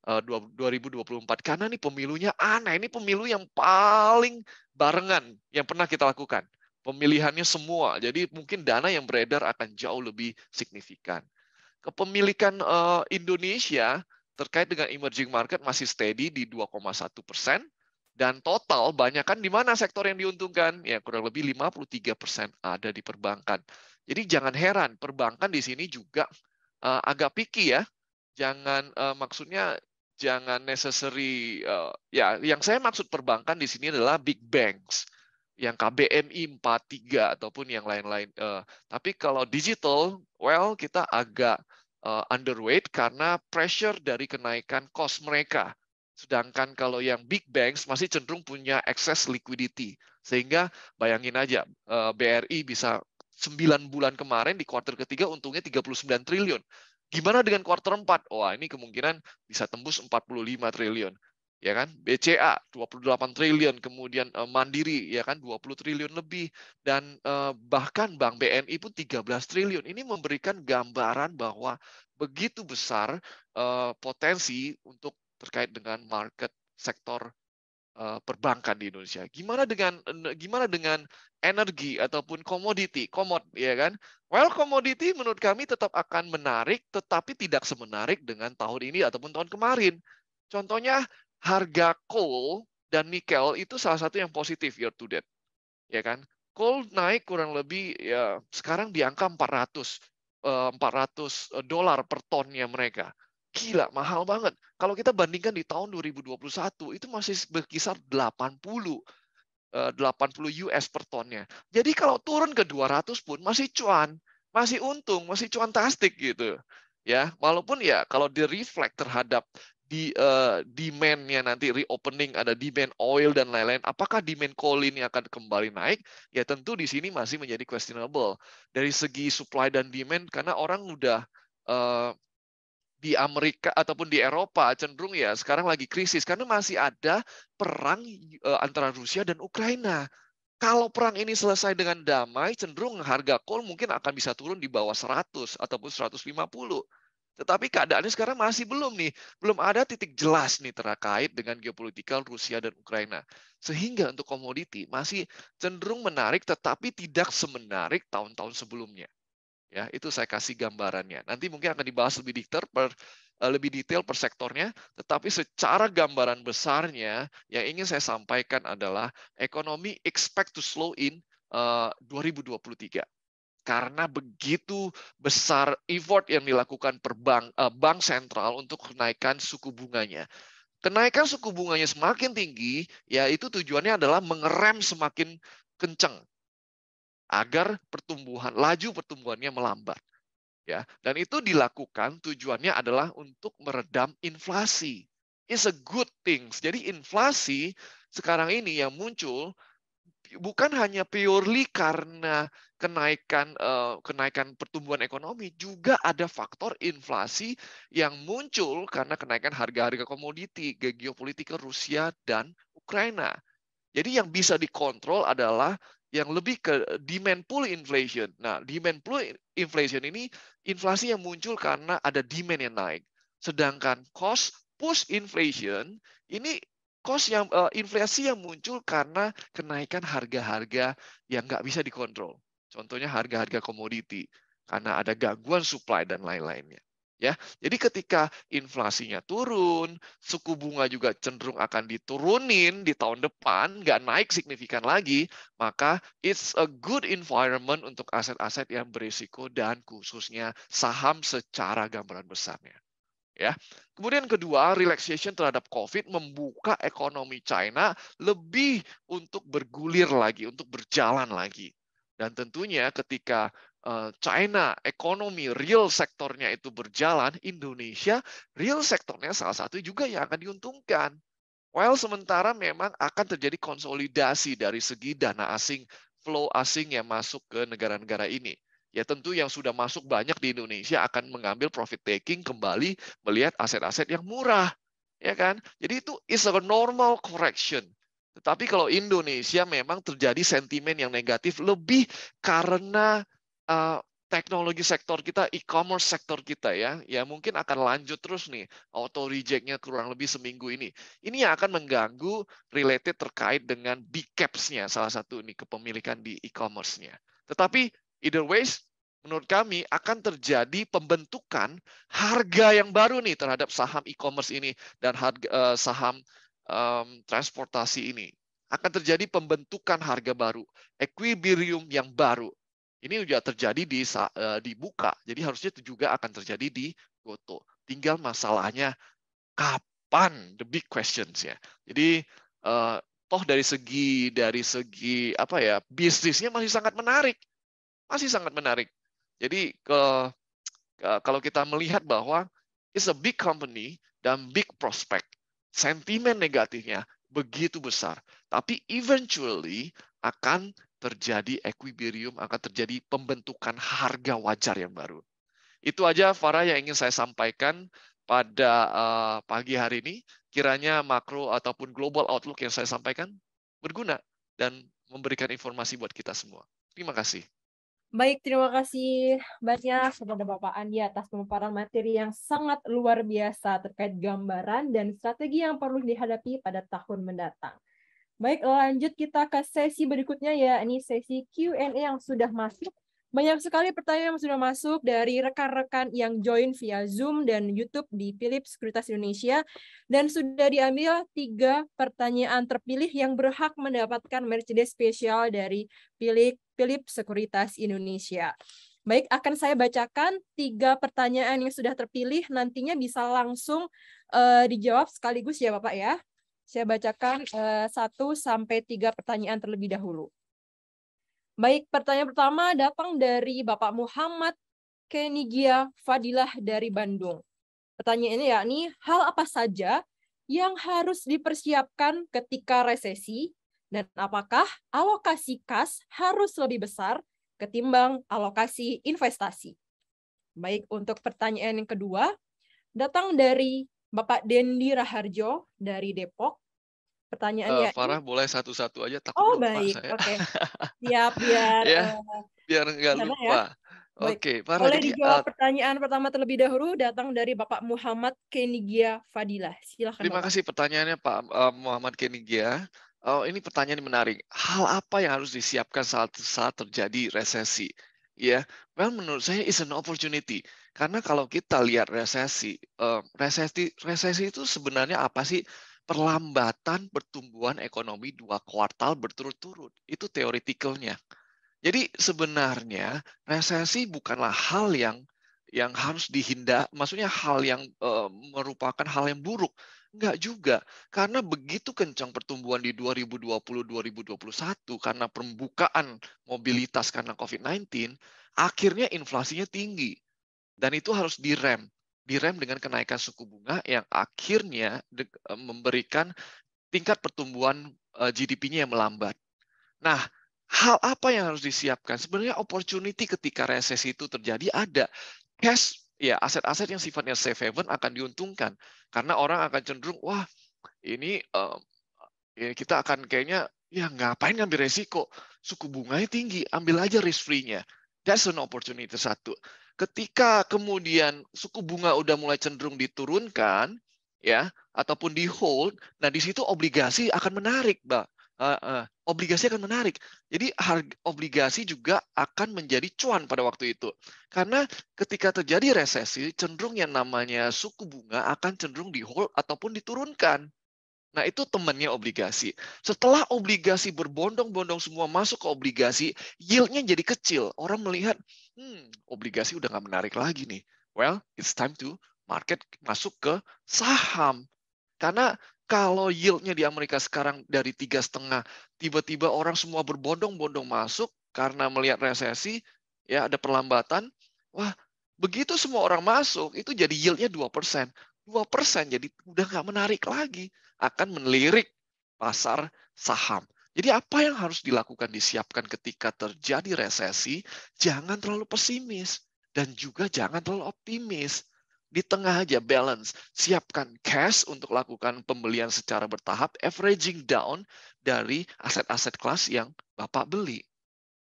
[SPEAKER 2] 2024 karena nih pemilunya aneh, ini pemilu yang paling barengan yang pernah kita lakukan. Pemilihannya semua, jadi mungkin dana yang beredar akan jauh lebih signifikan. Kepemilikan Indonesia terkait dengan emerging market masih steady di 2,1%, dan total banyak kan di mana sektor yang diuntungkan? Ya kurang lebih 53% ada di perbankan. Jadi jangan heran, perbankan di sini juga agak picky ya. Maksudnya jangan necessary ya yang saya maksud perbankan di sini adalah big banks yang KBMI 43 ataupun yang lain-lain. Tapi kalau digital, well kita agak underweight karena pressure dari kenaikan cost mereka. Sedangkan kalau yang big banks masih cenderung punya excess liquidity. Sehingga bayangin aja BRI bisa 9 bulan kemarin di kuartal ketiga untungnya 39 triliun. Gimana dengan kuartal 4? Wah, ini kemungkinan bisa tembus 45 triliun. Ya kan? BCA 28 triliun, kemudian Mandiri ya kan 20 triliun lebih, dan bahkan Bank BNI pun 13 triliun. Ini memberikan gambaran bahwa begitu besar potensi untuk terkait dengan market sektor perbankan di Indonesia. Gimana dengan energi ataupun komod, ya kan? Well, komoditi menurut kami tetap akan menarik, tetapi tidak semenarik dengan tahun ini ataupun tahun kemarin. Contohnya harga coal dan nikel itu salah satu yang positif year to date, ya kan? Coal naik kurang lebih ya sekarang di angka 400 dolar per tonnya mereka. Gila, mahal banget. Kalau kita bandingkan di tahun 2021 itu masih berkisar 80 US per tonnya. Jadi kalau turun ke 200 pun masih cuan, masih untung, masih cuantastik gitu. Ya, walaupun ya kalau di-reflect terhadap demand-nya nanti reopening, ada demand oil dan lain-lain, apakah demand coal ini akan kembali naik? Ya tentu di sini masih menjadi questionable. Dari segi supply dan demand, karena orang udah di Amerika ataupun di Eropa cenderung ya sekarang lagi krisis karena masih ada perang antara Rusia dan Ukraina. Kalau perang ini selesai dengan damai, cenderung harga coal mungkin akan bisa turun di bawah 100 ataupun 150. Tetapi keadaannya sekarang masih belum nih. Belum ada titik jelas nih terkait dengan geopolitikal Rusia dan Ukraina. Sehingga untuk komoditi masih cenderung menarik tetapi tidak semenarik tahun-tahun sebelumnya. Ya, itu saya kasih gambarannya. Nanti mungkin akan dibahas lebih detail per sektornya, tetapi secara gambaran besarnya yang ingin saya sampaikan adalah ekonomi expect to slow in 2023. Karena begitu besar effort yang dilakukan bank sentral untuk kenaikan suku bunganya. Kenaikan suku bunganya semakin tinggi, ya itu tujuannya adalah mengerem semakin kencang agar laju pertumbuhannya melambat. Ya, dan itu dilakukan tujuannya adalah untuk meredam inflasi. It's a good thing. Jadi inflasi sekarang ini yang muncul bukan hanya purely karena kenaikan pertumbuhan ekonomi, juga ada faktor inflasi yang muncul karena kenaikan harga-harga komoditi, geopolitik Rusia dan Ukraina. Jadi yang bisa dikontrol adalah yang lebih ke demand pull inflation. Nah, demand pull inflation ini inflasi yang muncul karena ada demand yang naik. Sedangkan cost push inflation ini inflasi yang muncul karena kenaikan harga-harga yang nggak bisa dikontrol. Contohnya harga-harga komoditi karena ada gangguan supply dan lain-lainnya. Ya, jadi ketika inflasinya turun, suku bunga juga cenderung akan diturunin di tahun depan, nggak naik signifikan lagi, maka it's a good environment untuk aset-aset yang berisiko dan khususnya saham secara gambaran besarnya. Ya. Kemudian kedua, relaxation terhadap COVID membuka ekonomi China lebih untuk bergulir lagi, untuk berjalan lagi. Dan tentunya ketika China ekonomi real sektornya itu berjalan, Indonesia real sektornya salah satu juga yang akan diuntungkan. While sementara memang akan terjadi konsolidasi dari segi dana asing, flow asing yang masuk ke negara-negara ini. Ya tentu yang sudah masuk banyak di Indonesia akan mengambil profit taking kembali melihat aset-aset yang murah. Ya kan? Jadi itu is a normal correction. Tetapi kalau Indonesia memang terjadi sentimen yang negatif lebih karena uh, teknologi sektor kita, e-commerce sektor kita ya, ya mungkin akan lanjut terus nih auto reject-nya kurang lebih seminggu ini. Ini yang akan mengganggu related terkait dengan big caps-nya salah satu nih kepemilikan di e-commerce-nya. Tetapi either ways menurut kami akan terjadi pembentukan harga yang baru nih terhadap saham e-commerce ini dan harga saham transportasi ini. Akan terjadi pembentukan harga baru, equilibrium yang baru. Ini sudah terjadi di Buka, jadi harusnya itu juga akan terjadi di Goto. Tinggal masalahnya kapan, the big questions ya. Jadi toh dari segi apa ya, bisnisnya masih sangat menarik. Masih sangat menarik. Jadi kalau kita melihat bahwa it's a big company dan big prospect, sentimen negatifnya begitu besar. Tapi eventually akan terjadi equilibrium, akan terjadi pembentukan harga wajar yang baru. Itu aja Farah yang ingin saya sampaikan pada pagi hari ini. Kiranya makro ataupun global outlook yang saya sampaikan berguna dan memberikan informasi buat kita semua. Terima kasih.
[SPEAKER 1] Baik, terima kasih banyak kepada Bapak Andi atas pemaparan materi yang sangat luar biasa terkait gambaran dan strategi yang perlu dihadapi pada tahun mendatang. Baik, lanjut kita ke sesi berikutnya ya. Ini sesi Q&A yang sudah masuk. Banyak sekali pertanyaan yang sudah masuk dari rekan-rekan yang join via Zoom dan YouTube di Philip Sekuritas Indonesia. Dan sudah diambil 3 pertanyaan terpilih yang berhak mendapatkan Merchandise spesial dari Philip Sekuritas Indonesia. Baik, akan saya bacakan 3 pertanyaan yang sudah terpilih. Nantinya bisa langsung dijawab sekaligus ya Bapak ya. Saya bacakan 1 sampai 3 pertanyaan terlebih dahulu. Baik, pertanyaan pertama datang dari Bapak Muhammad Kenigia Fadilah dari Bandung. Pertanyaannya yakni, hal apa saja yang harus dipersiapkan ketika resesi dan apakah alokasi kas harus lebih besar ketimbang alokasi investasi? Baik, untuk pertanyaan yang kedua, datang dari Bapak Dendi Raharjo dari Depok. Pertanyaannya
[SPEAKER 2] Farah boleh satu-satu aja, takut
[SPEAKER 1] oh
[SPEAKER 2] lupa
[SPEAKER 1] baik,
[SPEAKER 2] saya.
[SPEAKER 1] oke. Siap, biar
[SPEAKER 2] Ya, biar nggak
[SPEAKER 1] karena ya.
[SPEAKER 2] lupa.
[SPEAKER 1] Baik.
[SPEAKER 2] Oke, Farah.
[SPEAKER 1] Boleh
[SPEAKER 2] Jadi
[SPEAKER 1] dijawab pertanyaan pertama terlebih dahulu, datang dari Bapak Muhammad Kenigia Fadilah. Silakan
[SPEAKER 2] terima
[SPEAKER 1] Bapak.
[SPEAKER 2] kasih pertanyaannya Pak Muhammad Kenigia. Ini pertanyaan yang menarik. Hal apa yang harus disiapkan saat terjadi resesi? Ya, well menurut saya is an opportunity. Karena kalau kita lihat resesi, resesi itu sebenarnya apa sih? Perlambatan pertumbuhan ekonomi 2 kuartal berturut-turut. Itu teoretikalnya. Jadi sebenarnya resesi bukanlah hal yang harus dihindar, maksudnya hal yang merupakan hal yang buruk. Enggak juga, karena begitu kencang pertumbuhan di 2020-2021 karena pembukaan mobilitas karena COVID-19, akhirnya inflasinya tinggi. Dan itu harus direm. Direm dengan kenaikan suku bunga yang akhirnya memberikan tingkat pertumbuhan GDP-nya yang melambat. Nah, hal apa yang harus disiapkan? Sebenarnya opportunity ketika resesi itu terjadi ada. Cash, ya aset-aset yang sifatnya safe haven akan diuntungkan. Karena orang akan cenderung, wah ini ya kita akan kayaknya, ya ngapain ngambil resiko? Suku bunganya tinggi, ambil aja risk free-nya. That's an opportunity satu. Ketika kemudian suku bunga udah mulai cenderung diturunkan, ya ataupun di hold, nah di situ obligasi akan menarik, Mbak. obligasi akan menarik. Jadi harga obligasi juga akan menjadi cuan pada waktu itu. Karena ketika terjadi resesi, cenderung yang namanya suku bunga akan cenderung di-hold ataupun diturunkan. Nah, itu temannya obligasi. Setelah obligasi berbondong-bondong semua masuk ke obligasi, yield-nya jadi kecil. Orang melihat, obligasi udah nggak menarik lagi nih. Well, it's time to market masuk ke saham. Karena kalau yield-nya di Amerika sekarang dari 3,5, tiba-tiba orang semua berbondong-bondong masuk karena melihat resesi, ya ada perlambatan. Wah, begitu semua orang masuk, itu jadi yield-nya 2%. 2% jadi udah nggak menarik lagi. Akan melirik pasar saham. Jadi apa yang harus dilakukan, disiapkan ketika terjadi resesi, jangan terlalu pesimis. Dan juga jangan terlalu optimis. Di tengah aja balance, siapkan cash untuk lakukan pembelian secara bertahap, averaging down dari aset-aset kelas yang Bapak beli.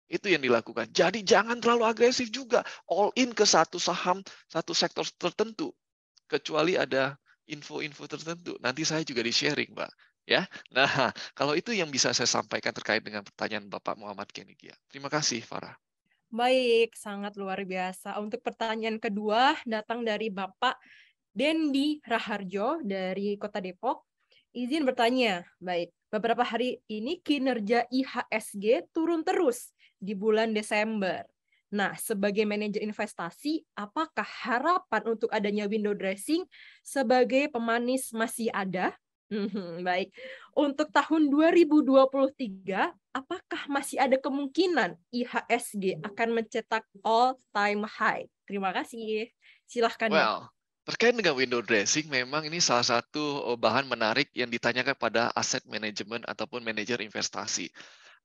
[SPEAKER 2] Itu yang dilakukan. Jadi jangan terlalu agresif juga, all in ke satu saham, satu sektor tertentu. Kecuali ada info-info tertentu. Nanti saya juga di-sharing, Mbak. Ya. Nah, kalau itu yang bisa saya sampaikan terkait dengan pertanyaan Bapak Muhammad Kenigia. Terima kasih, Farah.
[SPEAKER 1] Baik, sangat luar biasa. Untuk pertanyaan kedua datang dari Bapak Dendi Raharjo dari Kota Depok. Izin bertanya, baik. Beberapa hari ini kinerja IHSG turun terus di bulan Desember. Nah, sebagai manajer investasi, apakah harapan untuk adanya window dressing sebagai pemanis masih ada? Baik. Untuk tahun 2023, apakah masih ada kemungkinan IHSG akan mencetak all-time high? Terima kasih. Silahkan, Bapak.
[SPEAKER 2] Well, terkait dengan window dressing, memang ini salah satu bahan menarik yang ditanyakan pada aset manajemen ataupun manajer investasi.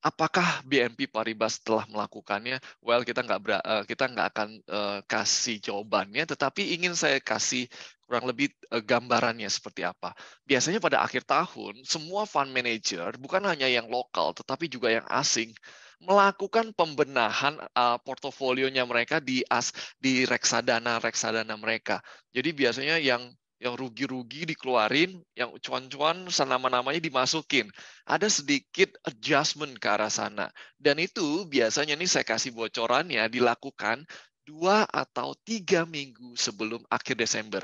[SPEAKER 2] Apakah BNP Paribas telah melakukannya? Well, kita nggak akan kasih jawabannya, tetapi ingin saya kasih kurang lebih gambarannya seperti apa. Biasanya pada akhir tahun, semua fund manager, bukan hanya yang lokal, tetapi juga yang asing, melakukan pembenahan portofolionya mereka di reksadana mereka. Jadi biasanya yang rugi-rugi dikeluarin, yang cuan-cuan nama-namanya dimasukin. Ada sedikit adjustment ke arah sana. Dan itu biasanya nih saya kasih bocorannya dilakukan 2 atau 3 minggu sebelum akhir Desember.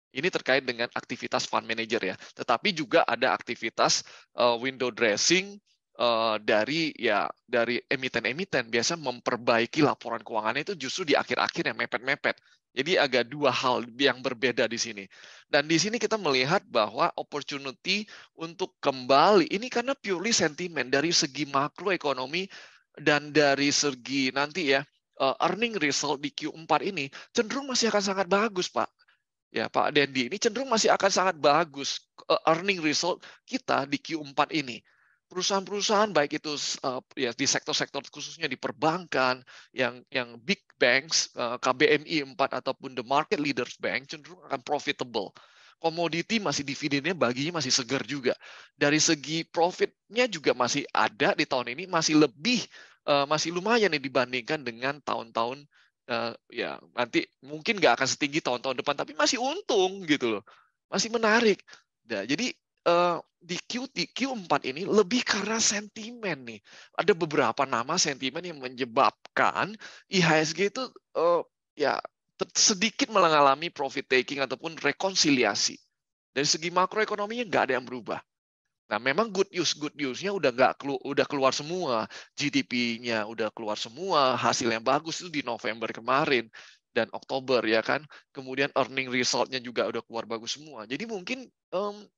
[SPEAKER 2] Ini terkait dengan aktivitas fund manager ya. Tetapi juga ada aktivitas window dressing dari emiten-emiten. Biasa memperbaiki laporan keuangannya itu justru di akhir-akhir yang mepet-mepet. Jadi agak dua hal yang berbeda di sini. Dan di sini kita melihat bahwa opportunity untuk kembali, ini karena purely sentimen dari segi makroekonomi dan dari segi nanti ya, earning result di Q4 ini cenderung masih akan sangat bagus, Pak. Ya, Pak Dendi, ini cenderung masih akan sangat bagus earning result kita di Q4 ini. Perusahaan-perusahaan baik itu ya di sektor-sektor khususnya di perbankan, yang big banks, KBMI 4 ataupun the market leaders bank cenderung akan profitable. Komoditi masih dividennya baginya masih segar juga. Dari segi profitnya juga masih ada di tahun ini, masih lumayan nih dibandingkan dengan tahun-tahun ya nanti mungkin nggak akan setinggi tahun-tahun depan, tapi masih untung gitu loh, masih menarik. Nah, jadi di Q4 ini lebih karena sentimen nih. Ada beberapa nama sentimen yang menyebabkan IHSG itu ya sedikit mengalami profit taking ataupun rekonsiliasi. Dari segi makroekonominya nggak ada yang berubah. Nah, memang good news-nya udah keluar semua, GDP-nya udah keluar semua, hasil yang bagus itu di November kemarin dan Oktober ya kan. Kemudian earning result-nya juga udah keluar bagus semua. Jadi mungkin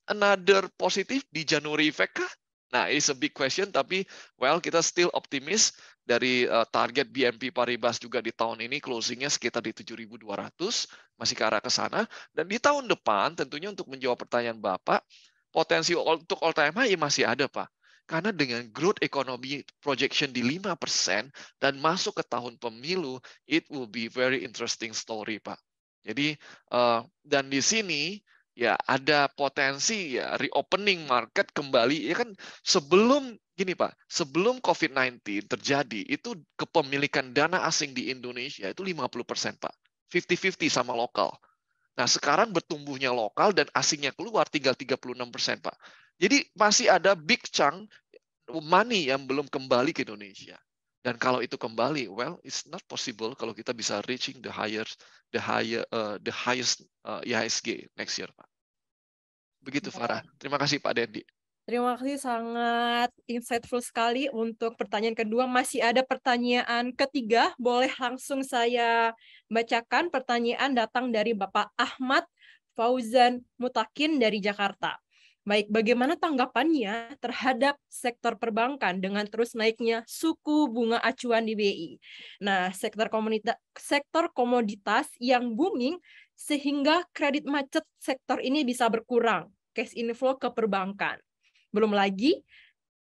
[SPEAKER 2] another positif di January effect kah? Nah, it's a big question, tapi well kita still optimis dari target BNP Paribas juga di tahun ini closing-nya sekitar di 7.200, masih ke arah ke sana. Dan di tahun depan tentunya untuk menjawab pertanyaan Bapak, potensi untuk all time high masih ada, Pak. Karena dengan growth ekonomi projection di 5% dan masuk ke tahun pemilu, it will be very interesting story, Pak. Jadi, dan di sini ya ada potensi ya reopening market kembali. Ya kan sebelum gini Pak, sebelum COVID-19 terjadi, itu kepemilikan dana asing di Indonesia itu 50%, Pak. 50-50 sama lokal. Nah, sekarang bertumbuhnya lokal dan asingnya keluar tinggal 36%, Pak. Jadi masih ada big chunk money yang belum kembali ke Indonesia. Dan kalau itu kembali, well, it's not possible kalau kita bisa reaching the highest IHSG next year, Pak. Begitu, Farah. Terima kasih, Pak Dendi.
[SPEAKER 1] Terima kasih, sangat insightful sekali untuk pertanyaan kedua. Masih ada pertanyaan ketiga, boleh langsung saya bacakan. Pertanyaan datang dari Bapak Ahmad Fauzan Mutakin dari Jakarta. Baik, bagaimana tanggapannya terhadap sektor perbankan dengan terus naiknya suku bunga acuan di BI? Nah, sektor komoditas yang booming sehingga kredit macet sektor ini bisa berkurang, cash inflow ke perbankan. Belum lagi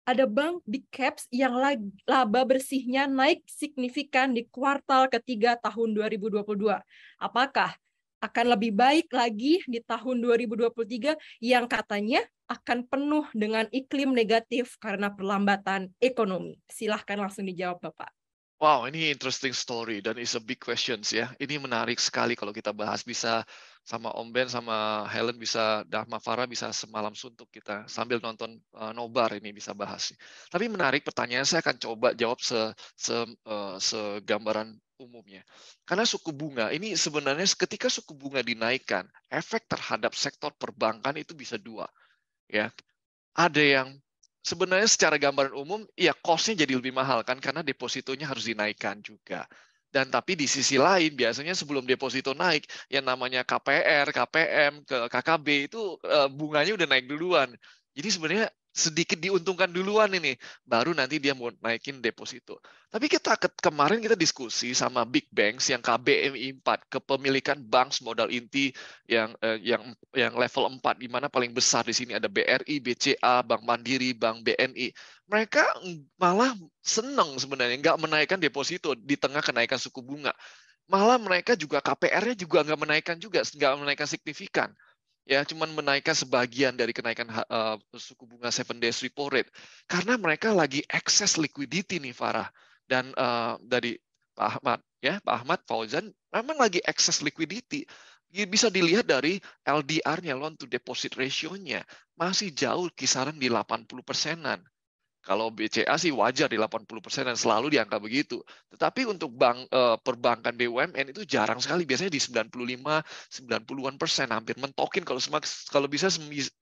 [SPEAKER 1] ada bank big caps yang laba bersihnya naik signifikan di kuartal ketiga tahun 2022. Apakah akan lebih baik lagi di tahun 2023 yang katanya akan penuh dengan iklim negatif karena perlambatan ekonomi? Silahkan langsung dijawab, Bapak.
[SPEAKER 2] Wow, ini interesting story dan is a big questions ya. Ini menarik sekali kalau kita bahas, bisa sama Om Ben sama Helen bisa, Dahma Farah bisa semalam suntuk kita sambil nonton nobar ini bisa bahas. Tapi menarik pertanyaan, saya akan coba jawab segambaran umumnya. Karena suku bunga ini sebenarnya ketika suku bunga dinaikkan, efek terhadap sektor perbankan itu bisa dua. Ya, ada yang sebenarnya secara gambaran umum, ya cost-nya jadi lebih mahal kan, karena depositonya harus dinaikkan juga. Dan tapi di sisi lain, biasanya sebelum deposito naik, yang namanya KPR, KPM, ke KKB itu bunganya udah naik duluan. Jadi sebenarnya sedikit diuntungkan duluan ini, baru nanti dia mau naikin deposito. Tapi kemarin kita diskusi sama big banks yang KBMI 4, kepemilikan bank modal inti yang level 4, di mana paling besar di sini ada BRI, BCA, Bank Mandiri, Bank BNI. Mereka malah senang sebenarnya nggak menaikkan deposito di tengah kenaikan suku bunga. Malah mereka juga KPR-nya juga nggak menaikkan signifikan. Ya, cuman menaikkan sebagian dari kenaikan suku bunga 7 days repo rate. Karena mereka lagi excess liquidity nih, Farah. Dan dari Pak Ahmad, ya, Pak Ahmad Fauzan memang lagi excess liquidity. Bisa dilihat dari LDR-nya, loan to deposit ratio-nya, masih jauh kisaran di 80%-an. Kalau BCA sih wajar di 80% dan selalu di angka begitu. Tetapi untuk perbankan BUMN itu jarang sekali, biasanya di 95-90-an%, hampir mentokin kalau bisa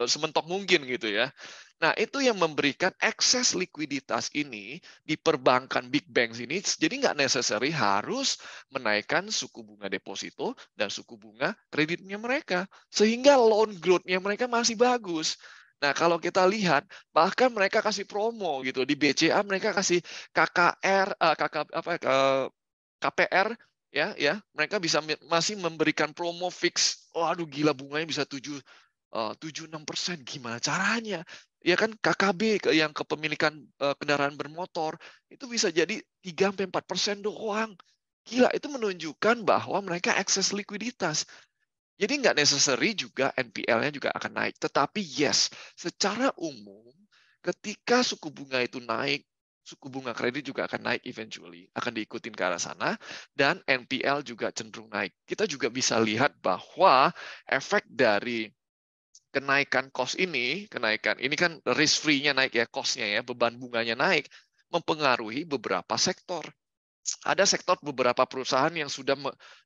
[SPEAKER 2] sementok mungkin gitu ya. Nah, itu yang memberikan ekses likuiditas ini di perbankan big banks ini, jadi nggak necessary harus menaikkan suku bunga deposito dan suku bunga kreditnya mereka. Sehingga loan growth-nya mereka masih bagus. Nah, kalau kita lihat, bahkan mereka kasih promo gitu. Di BCA mereka kasih KPR, ya, mereka bisa masih memberikan promo fix. Waduh, gila, bunganya bisa 7-6%. Gimana caranya? Ya kan, KKB yang kepemilikan kendaraan bermotor itu bisa jadi 3-4% doang. Gila, itu menunjukkan bahwa mereka akses likuiditas. Jadi nggak necessary juga NPL-nya juga akan naik. Tetapi yes, secara umum ketika suku bunga itu naik, suku bunga kredit juga akan naik eventually, akan diikutin ke arah sana, dan NPL juga cenderung naik. Kita juga bisa lihat bahwa efek dari kenaikan cost ini kan risk free-nya naik ya, cost-nya ya, beban bunganya naik, mempengaruhi beberapa sektor. Ada sektor beberapa perusahaan yang sudah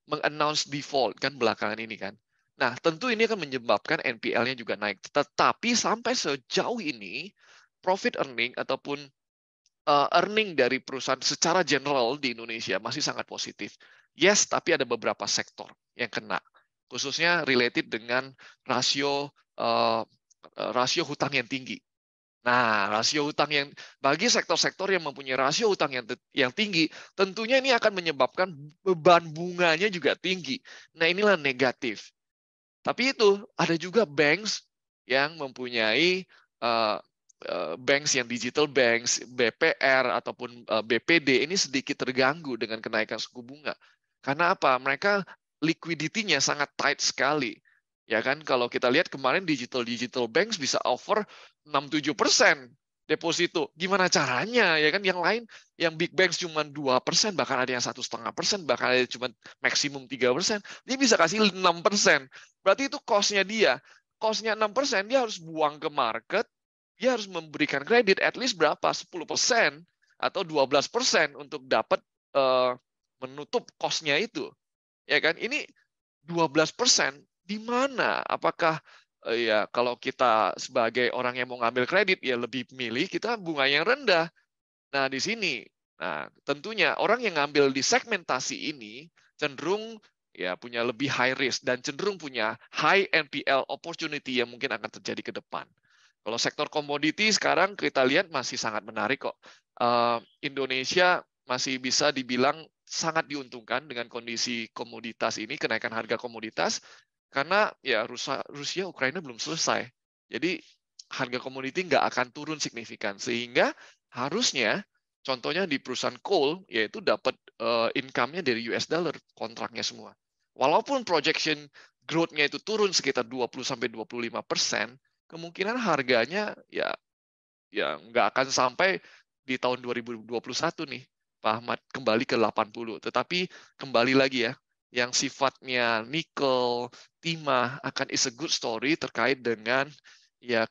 [SPEAKER 2] meng-announce default kan belakangan ini kan. Nah, tentu ini akan menyebabkan NPL-nya juga naik. Tetapi sampai sejauh ini, profit earning ataupun earning dari perusahaan secara general di Indonesia masih sangat positif. Yes, tapi ada beberapa sektor yang kena. Khususnya related dengan rasio hutang yang tinggi. Nah, rasio hutang yang bagi sektor-sektor yang mempunyai rasio hutang yang tinggi, tentunya ini akan menyebabkan beban bunganya juga tinggi. Nah, inilah negatif. Tapi itu ada juga banks yang mempunyai banks yang digital banks, BPR ataupun BPD ini sedikit terganggu dengan kenaikan suku bunga. Karena apa? Mereka liquidity-nya sangat tight sekali. Ya kan, kalau kita lihat kemarin digital banks bisa over 6-7% deposito. Gimana caranya? Ya kan, yang lain, yang big banks cuma 2%, bahkan ada yang 1,5%, bahkan ada cuma maksimum 3%. Dia bisa kasih 6%. Berarti itu cost-nya dia. Cost-nya 6%, dia harus buang ke market, dia harus memberikan kredit at least berapa? 10% atau 12% untuk dapat menutup cost-nya itu. Ya kan? Ini 12% di mana? Apakah ya kalau kita sebagai orang yang mau ngambil kredit ya lebih milih kita bunga yang rendah. Nah, di sini tentunya orang yang ngambil di segmentasi ini cenderung ya punya lebih high risk dan cenderung punya high NPL opportunity yang mungkin akan terjadi ke depan. Kalau sektor komoditi sekarang kita lihat masih sangat menarik kok. Indonesia masih bisa dibilang sangat diuntungkan dengan kondisi komoditas ini, kenaikan harga komoditas, karena ya Rusia Ukraina belum selesai. Jadi harga komoditi nggak akan turun signifikan, sehingga harusnya contohnya di perusahaan coal yaitu dapat income-nya dari US dollar kontraknya semua. Walaupun projection growth-nya itu turun sekitar 20-25%, kemungkinan harganya ya nggak akan sampai di tahun 2021 nih, Pak Ahmad, kembali ke 80. Tetapi kembali lagi ya, yang sifatnya nikel, timah akan is a good story terkait dengan ya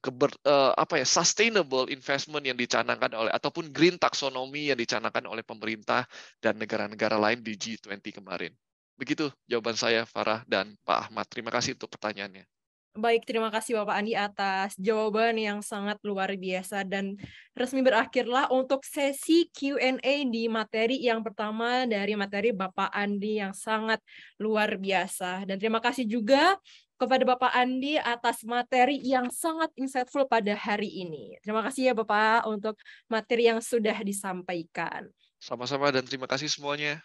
[SPEAKER 2] sustainable investment yang dicanangkan oleh ataupun green taxonomy yang dicanangkan oleh pemerintah dan negara-negara lain di G20 kemarin. Begitu jawaban saya, Farah dan Pak Ahmad. Terima kasih untuk pertanyaannya.
[SPEAKER 1] Baik, terima kasih Bapak Andi atas jawaban yang sangat luar biasa, dan resmi berakhirlah untuk sesi Q&A di materi yang pertama dari materi Bapak Andi yang sangat luar biasa. Dan terima kasih juga kepada Bapak Andi atas materi yang sangat insightful pada hari ini. Terima kasih ya Bapak untuk materi yang sudah disampaikan.
[SPEAKER 2] Sama-sama dan terima kasih semuanya.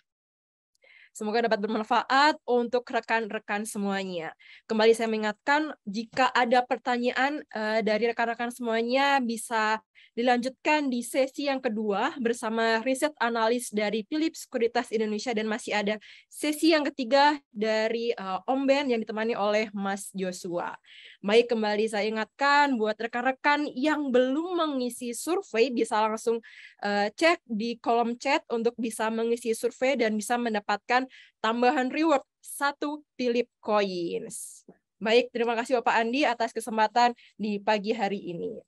[SPEAKER 1] Semoga dapat bermanfaat untuk rekan-rekan semuanya. Kembali saya mengingatkan, jika ada pertanyaan dari rekan-rekan semuanya, bisa dilanjutkan di sesi yang kedua bersama riset analis dari Philips Sekuritas Indonesia, dan masih ada sesi yang ketiga dari Om Ben yang ditemani oleh Mas Joshua. Baik, kembali saya ingatkan buat rekan-rekan yang belum mengisi survei bisa langsung cek di kolom chat untuk bisa mengisi survei dan bisa mendapatkan tambahan reward 1 Philip Coins. Baik, terima kasih Bapak Andi atas kesempatan di pagi hari ini.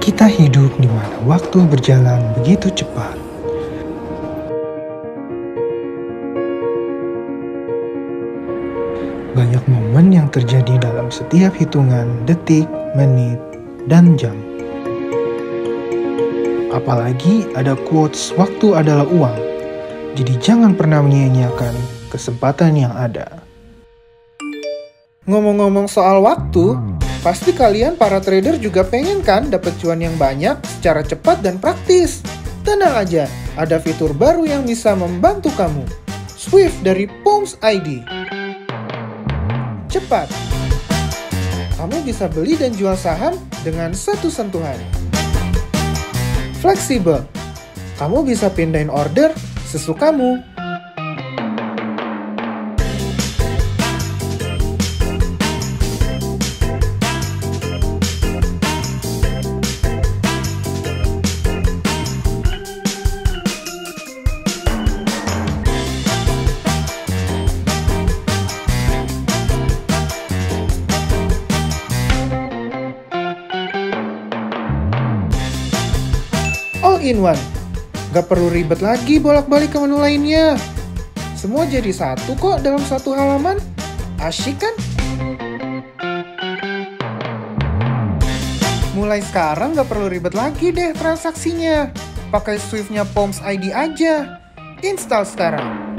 [SPEAKER 3] Kita hidup di mana waktu berjalan begitu cepat. Banyak momen yang terjadi dalam setiap hitungan detik, menit, dan jam. Apalagi ada quotes waktu adalah uang. Jadi jangan pernah menyia-nyiakan kesempatan yang ada. Ngomong-ngomong soal waktu, pasti kalian para trader juga pengen kan dapat cuan yang banyak secara cepat dan praktis. Tenang aja, ada fitur baru yang bisa membantu kamu. Swift dari Pomps ID. Cepat. Kamu bisa beli dan jual saham dengan satu sentuhan. Fleksibel. Kamu bisa pindahin order sesukamu. All-in-one. Gak perlu ribet lagi bolak-balik ke menu lainnya. Semua jadi satu kok dalam satu halaman. Asyik kan? Mulai sekarang gak perlu ribet lagi deh transaksinya. Pakai Swift-nya Pomps ID aja. Install sekarang.